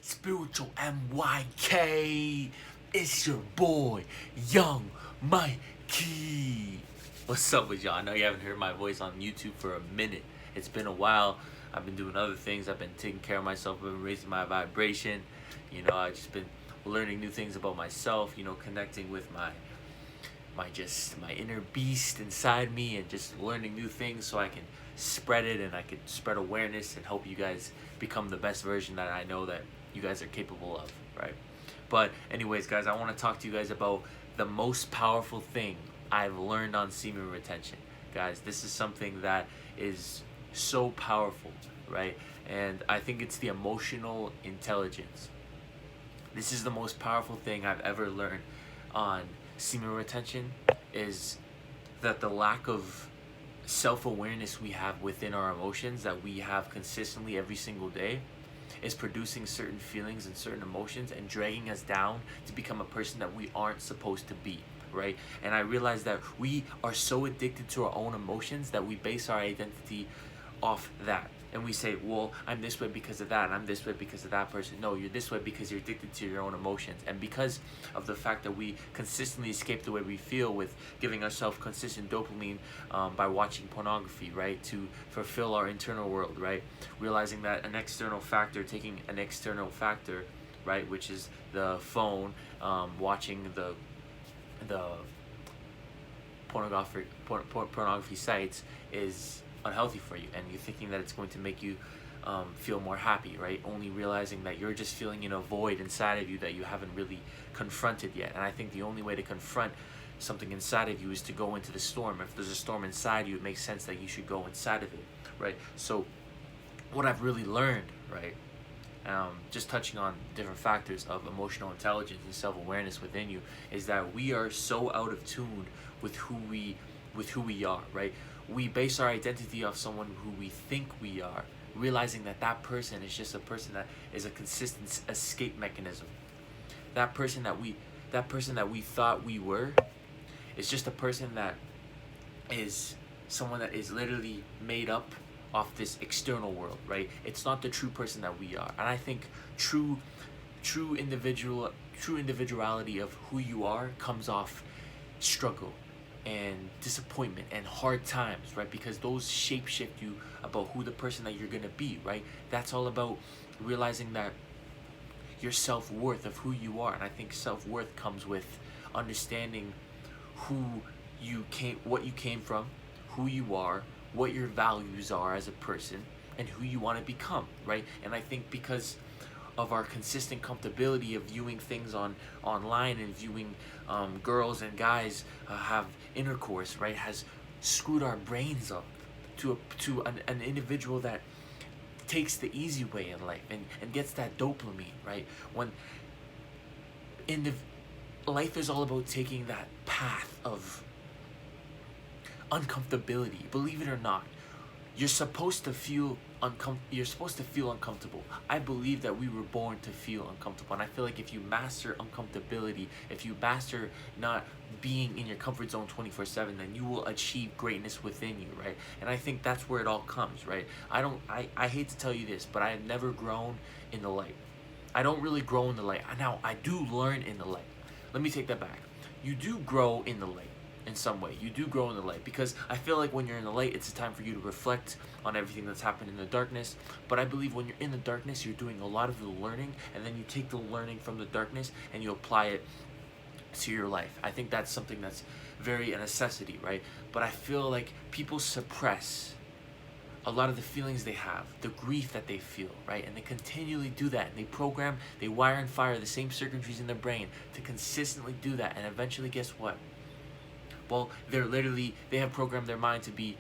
Spiritual MYK. It's your boy, Young Mikey. What's up with y'all? I know you haven't heard my voice on YouTube for a minute. It's been a while. I've been doing other things. I've been taking care of myself. I've been raising my vibration. I've just been learning new things about myself. Connecting with my inner beast inside me, and just learning new things so I can spread it, and I can spread awareness and help you guys become the best version that I know that you guys are capable of, right? But anyways, guys, I want to talk to you guys about the most powerful thing I've learned on semen retention. Guys, this is something that is so powerful, right? And I think it's the emotional intelligence. This is the most powerful thing I've ever learned on semen retention, is that the lack of self-awareness we have within our emotions, that we have consistently every single day, is producing certain feelings and certain emotions and dragging us down to become a person that we aren't supposed to be, right? And I realized that we are so addicted to our own emotions that we base our identity off that. And we say, well, I'm this way because of that, and I'm this way because of that person. No, you're this way because you're addicted to your own emotions. And because of the fact that we consistently escape the way we feel with giving ourselves consistent dopamine by watching pornography, right, to fulfill our internal world, right? Realizing that an external factor, taking an external factor, right, which is the phone, watching the pornography sites, is unhealthy for you, and you're thinking that it's going to make you feel more happy, right? Only realizing that you're just feeling in a void inside of you that you haven't really confronted yet. And I think the only way to confront something inside of you is to go into the storm. If there's a storm inside you, it makes sense that you should go inside of it, right? So what I've really learned, right, just touching on different factors of emotional intelligence and self-awareness within you, is that we are so out of tune with who we are, right? We base our identity off someone who we think we are, realizing that that person is just a person that is a consistent escape mechanism. That person that we thought we were is just a person that is someone that is literally made up off this external world, right? It's not the true person that we are. And I think true individuality of who you are comes off struggle and disappointment and hard times, right? Because those shape-shift you about who the person that you're gonna be, right? That's all about realizing that your self-worth of who you are. And I think self-worth comes with understanding what you came from, who you are, what your values are as a person, and who you want to become, right? And I think because of our consistent comfortability of viewing things online and viewing girls and guys have intercourse, right, has screwed our brains up to an individual that takes the easy way in life and gets that dopamine, right? When in the life is all about taking that path of uncomfortability. Believe it or not, you're supposed to feel uncomfortable. I believe that we were born to feel uncomfortable, and I feel like if you master uncomfortability, if you master not being in your comfort zone 24/7, then you will achieve greatness within you, right? And I think that's where it all comes, right? I hate to tell you this, but I have never grown in the light. I don't really grow in the light. Now, I do learn in the light. Let me take that back. You do grow in the light. In some way, you do grow in the light, because I feel like when you're in the light, it's a time for you to reflect on everything that's happened in the darkness. But I believe when you're in the darkness, you're doing a lot of the learning, and then you take the learning from the darkness and you apply it to your life. I think that's something that's very a necessity, right? But I feel like people suppress a lot of the feelings they have, the grief that they feel, right? And they continually do that, and they wire and fire the same circuitries in their brain to consistently do that. And eventually, guess what? Well, they have programmed their mind to be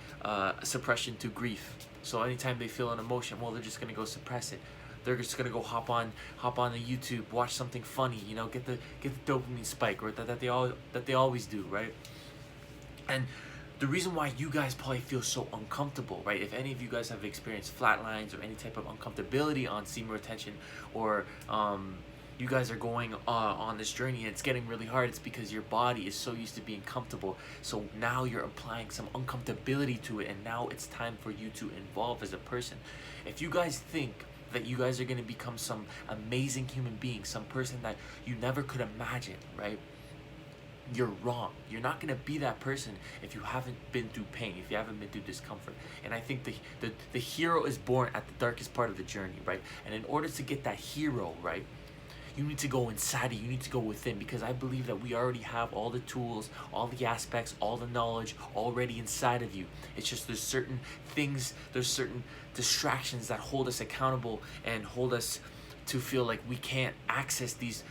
suppression to grief. So anytime they feel an emotion, well, they're just gonna go suppress it. They're just gonna go hop on the YouTube, watch something funny, get the dopamine spike, or that they always do, right? And the reason why you guys probably feel so uncomfortable, right? If any of you guys have experienced flatlines or any type of uncomfortability on semen retention, or you guys are going on this journey and it's getting really hard, it's because your body is so used to being comfortable. So now you're applying some uncomfortability to it, and now it's time for you to evolve as a person. If you guys think that you guys are going to become some amazing human being, some person that you never could imagine, right? You're wrong. You're not going to be that person if you haven't been through pain, if you haven't been through discomfort. And I think the hero is born at the darkest part of the journey, right? And in order to get that hero, right, you need to go inside it. You need to go within, because I believe that we already have all the tools, all the aspects, all the knowledge already inside of you. It's just there's certain things, there's certain distractions that hold us accountable and hold us to feel like we can't access these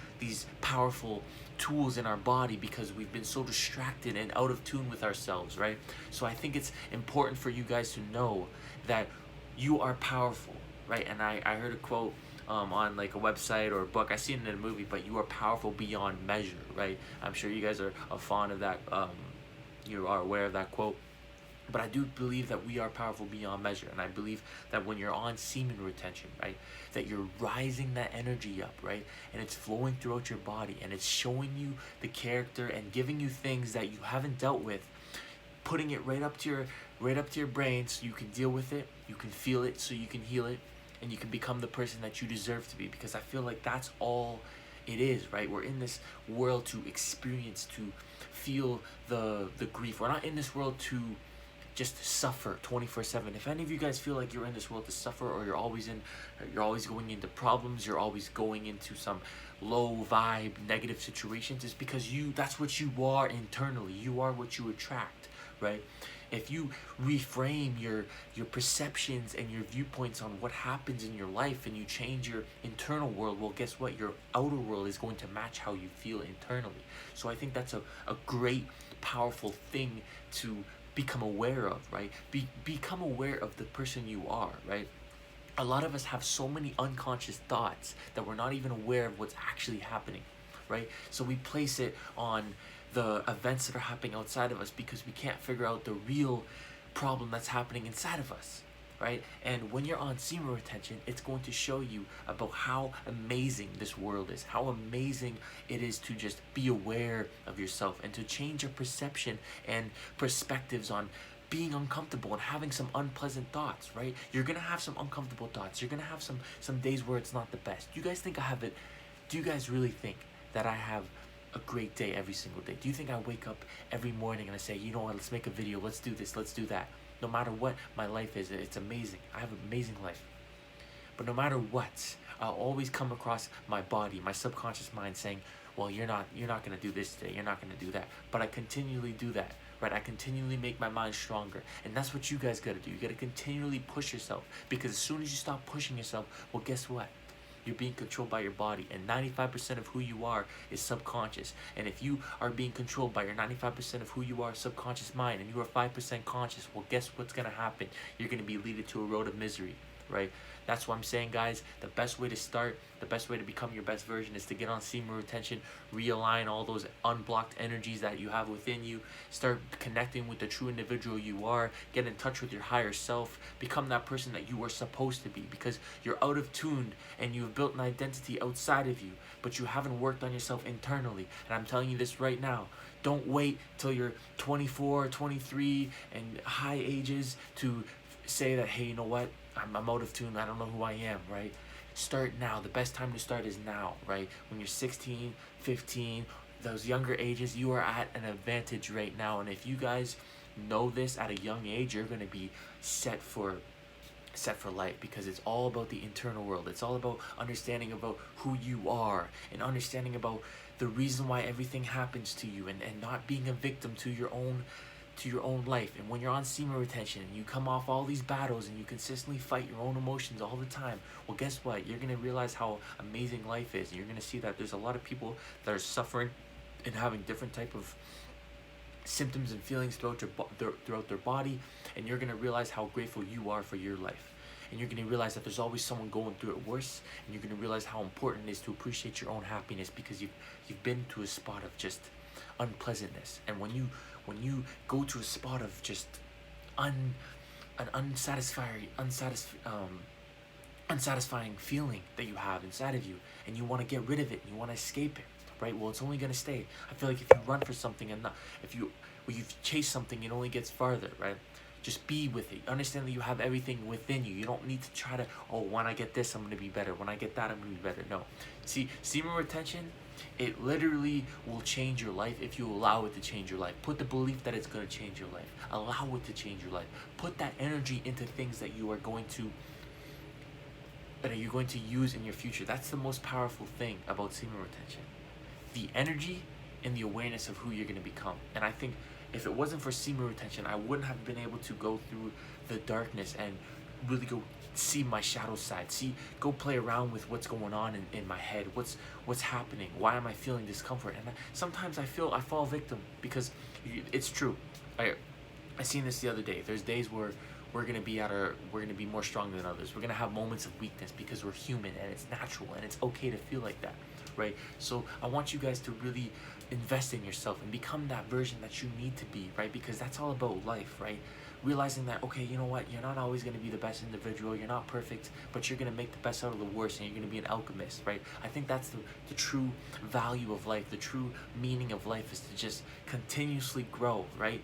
powerful tools in our body because we've been so distracted and out of tune with ourselves, right? So I think it's important for you guys to know that you are powerful, right? And I heard a quote on like a website or a book. I seen it in a movie, but you are powerful beyond measure, right? I'm sure you guys are fond of that. You are aware of that quote. But I do believe that we are powerful beyond measure. And I believe that when you're on semen retention, right, that you're rising that energy up, right? And it's flowing throughout your body and it's showing you the character and giving you things that you haven't dealt with, putting it right up to your brain so you can deal with it, you can feel it so you can heal it, and you can become the person that you deserve to be. Because I feel like that's all it is, right? We're in this world to experience, to feel the grief. We're not in this world to just suffer 24/7. If any of you guys feel like you're in this world to suffer, or you're always going into problems, you're always going into some low vibe negative situations, it's because that's what you are internally. You are what you attract, right? If you reframe your perceptions and your viewpoints on what happens in your life, and you change your internal world, well, guess what? Your outer world is going to match how you feel internally. So I think that's a great, powerful thing to become aware of, right? Become aware of the person you are, right? A lot of us have so many unconscious thoughts that we're not even aware of what's actually happening, right? So we place it on the events that are happening outside of us because we can't figure out the real problem that's happening inside of us, right? And when you're on semen retention, it's going to show you about how amazing this world is, how amazing it is to just be aware of yourself and to change your perception and perspectives on being uncomfortable and having some unpleasant thoughts, right? You're gonna have some uncomfortable thoughts. You're gonna have some days where it's not the best. Do you guys think I have it? Do you guys really think that I have a great day every single day? Do you think I wake up every morning and I say, you know what, let's make a video, let's do this, let's do that? No matter what my life is, it's amazing. I have an amazing life. But no matter what, I'll always come across my body, my subconscious mind saying, well, you're not gonna do this today, you're not gonna do that. But I continually do that, right? I continually make my mind stronger. And that's what you guys gotta do. You gotta continually push yourself, because as soon as you stop pushing yourself, well, guess what? You're being controlled by your body, and 95% of who you are is subconscious. And if you are being controlled by your 95% of who you are subconscious mind, and you are 5% conscious, well, guess what's gonna happen? You're gonna be leaded to a road of misery, right? That's what I'm saying, guys. The best way to start, the best way to become your best version is to get on semen retention, realign all those unblocked energies that you have within you, start connecting with the true individual you are, get in touch with your higher self, become that person that you are supposed to be, because you're out of tune and you've built an identity outside of you, but you haven't worked on yourself internally. And I'm telling you this right now. Don't wait till you're 24, 23 and high ages to say that, hey, you know what? I'm out of tune. I don't know who I am, right? Start now. The best time to start is now, right? When you're 16, 15, those younger ages, you are at an advantage right now. And if you guys know this at a young age, you're going to be set for life, because it's all about the internal world. It's all about understanding about who you are and understanding about the reason why everything happens to you, and not being a victim to your own life. And when you're on semen retention and you come off all these battles and you consistently fight your own emotions all the time, well, guess what? You're going to realize how amazing life is. And you're going to see that there's a lot of people that are suffering and having different type of symptoms and feelings throughout their body, and you're going to realize how grateful you are for your life. And you're going to realize that there's always someone going through it worse, and you're going to realize how important it is to appreciate your own happiness, because you've been to a spot of just unpleasantness. And when you go to a spot of just an unsatisfying feeling that you have inside of you, and you want to get rid of it, and you want to escape it, right? Well, it's only going to stay. I feel like if you run for something and if you chase something, it only gets farther, right? Just be with it. Understand that you have everything within you. You don't need to try to, oh, when I get this, I'm going to be better. When I get that, I'm going to be better. No. See, semen retention, it literally will change your life if you allow it to change your life. Put the belief that it's going to change your life. Allow it to change your life. Put that energy into things that you're going to use in your future. That's the most powerful thing about semen retention. The energy and the awareness of who you're going to become. And I think if it wasn't for semen retention, I wouldn't have been able to go through the darkness and really go see my shadow side. Go play around with what's going on in my head. What's happening? Why am I feeling discomfort? And sometimes I fall victim, because it's true. I seen this the other day. There's days where we're gonna be more strong than others. We're gonna have moments of weakness because we're human, and it's natural, and it's okay to feel like that, right? So I want you guys to really invest in yourself and become that version that you need to be, right? Because that's all about life, right? Realizing that, okay, you know what, you're not always going to be the best individual, you're not perfect, but you're going to make the best out of the worst, and you're going to be an alchemist, right? I think that's the true value of life. The true meaning of life is to just continuously grow, right?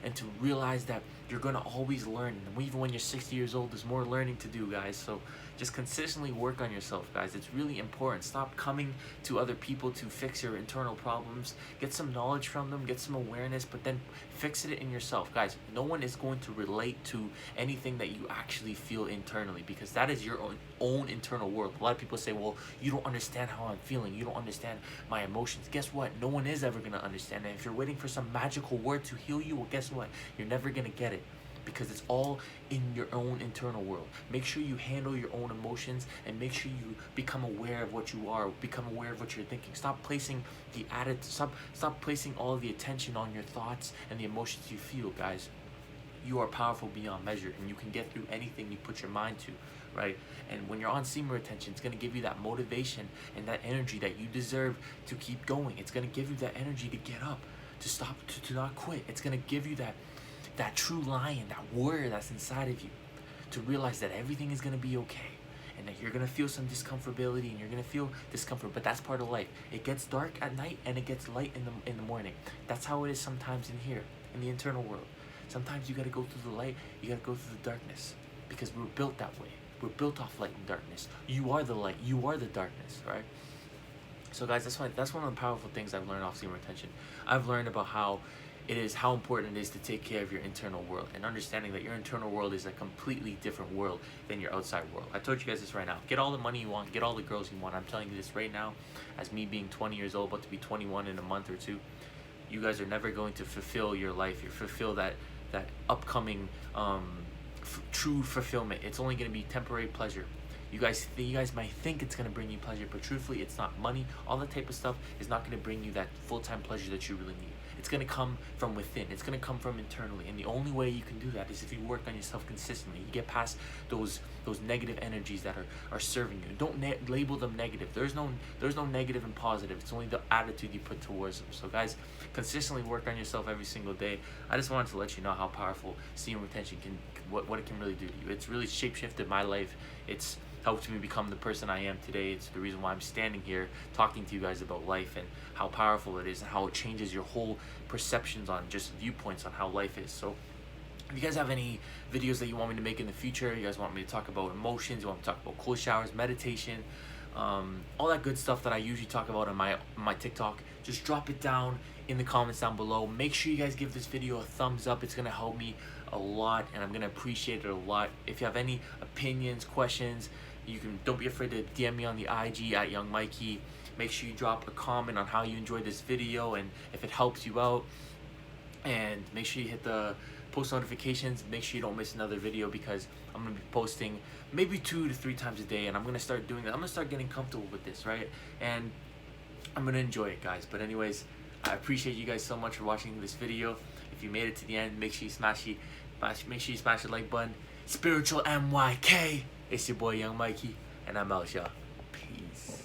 And to realize that you're going to always learn. And even when you're 60 years old, there's more learning to do, guys. So just consistently work on yourself, guys. It's really important. Stop coming to other people to fix your internal problems. Get some knowledge from them, get some awareness, but then fix it in yourself. Guys, no one is going to relate to anything that you actually feel internally, because that is your own internal world. A lot of people say, well, you don't understand how I'm feeling. You don't understand my emotions. Guess what? No one is ever going to understand. And if you're waiting for some magical word to heal you, well, guess what? You're never going to get it, because it's all in your own internal world. Make sure you handle your own emotions, and make sure you become aware of what you are, become aware of what you're thinking. Stop placing stop placing all the attention on your thoughts and the emotions you feel, guys. You are powerful beyond measure, and you can get through anything you put your mind to, right? And when you're on semen retention, it's going to give you that motivation and that energy that you deserve to keep going. It's going to give you that energy to get up, to stop, to not quit. It's going to give you that true lion, that warrior that's inside of you, to realize that everything is going to be okay, and that you're going to feel some discomfortability, and you're going to feel discomfort, but that's part of life. It gets dark at night and it gets light in the morning. That's how it is sometimes in here, in the internal world. Sometimes you got to go through the light, you got to go through the darkness, because we're built that way. We're built off light and darkness. You are the light, you are the darkness, right? So guys, that's one of the powerful things I've learned off semen retention. I've learned about how important it is to take care of your internal world, and understanding that your internal world is a completely different world than your outside world. I told you guys this right now. Get all the money you want, get all the girls you want. I'm telling you this right now, as me being 20 years old, about to be 21 in a month or two. You guys are never going to fulfill your life. You fulfill that upcoming true fulfillment. It's only going to be temporary pleasure. You guys might think it's going to bring you pleasure, but truthfully, it's not. Money, all that type of stuff is not going to bring you that full-time pleasure that you really need. It's going to come from within. It's going to come from internally. And the only way you can do that is if you work on yourself consistently. You get past those negative energies that are serving you. Don't label them negative. There's no negative and positive. It's only the attitude you put towards them. So guys, consistently work on yourself every single day. I just wanted to let you know how powerful semen retention what it can really do to you. It's really shapeshifted my life. It's helped me become the person I am today. It's the reason why I'm standing here talking to you guys about life, and how powerful it is, and how it changes your whole perceptions on just viewpoints on how life is. So if you guys have any videos that you want me to make in the future, you guys want me to talk about emotions, you want me to talk about cold showers, meditation, all that good stuff that I usually talk about on my TikTok, just drop it down in the comments down below. Make sure you guys give this video a thumbs up. It's gonna help me a lot, and I'm gonna appreciate it a lot. If you have any opinions, questions, don't be afraid to DM me on the IG at Young Mikey. Make sure you drop a comment on how you enjoyed this video and if it helps you out, and make sure you hit the post notifications. Make sure you don't miss another video, because I'm gonna be posting maybe 2 to 3 times a day, and I'm gonna start doing that. I'm gonna start getting comfortable with this, right? And I'm gonna enjoy it, guys. But anyways, I appreciate you guys so much for watching this video. If you made it to the end, make sure you smash the like button. Spiritual MYK. It's your boy Young Mikey, and I'm out, y'all. Peace.